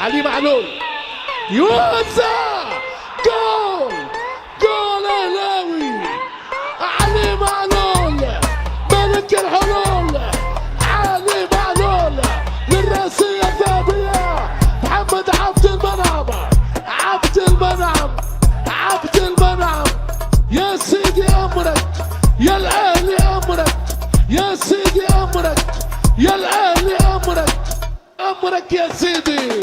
علي معلول يوزع جول، جول اهلاوي. علي معلول ملك الحلول، علي معلول للراسية الذهبية. محمد عبد المنعم، عبد المنعم، عبد المنعم. يا سيدي امرك، يا الاهلي امرك، يا سيدي امرك، يا الاهلي امرك، امرك يا سيدي.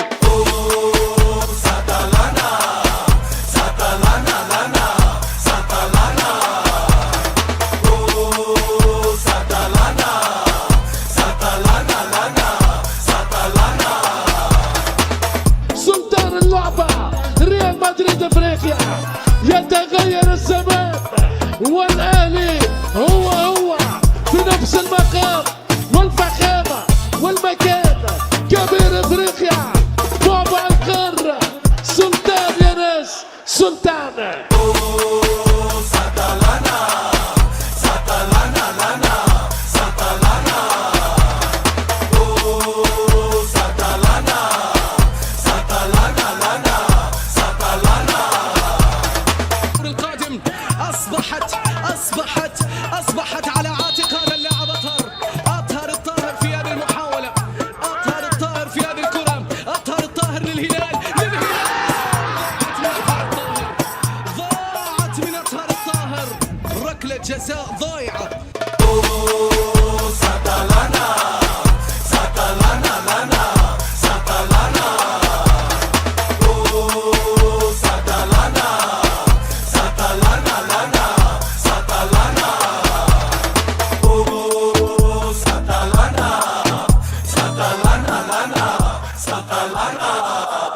سلطان اللعبة ريال مدريد افريقيا. يتغير الزمان والاهلي هو في نفس المقام والفخامة والمكان. كبير افريقيا بابا القارة، سلطان يا ناس، سلطان. أصبحت على عاتق هذا اللاعب أطهر الطاهر في هذه المحاولة، أطهر الطاهر في هذه الكرة، أطهر الطاهر للهلال. ضاعت من أطهر الطاهر، ركلة جزاء ضايعة. Satalana.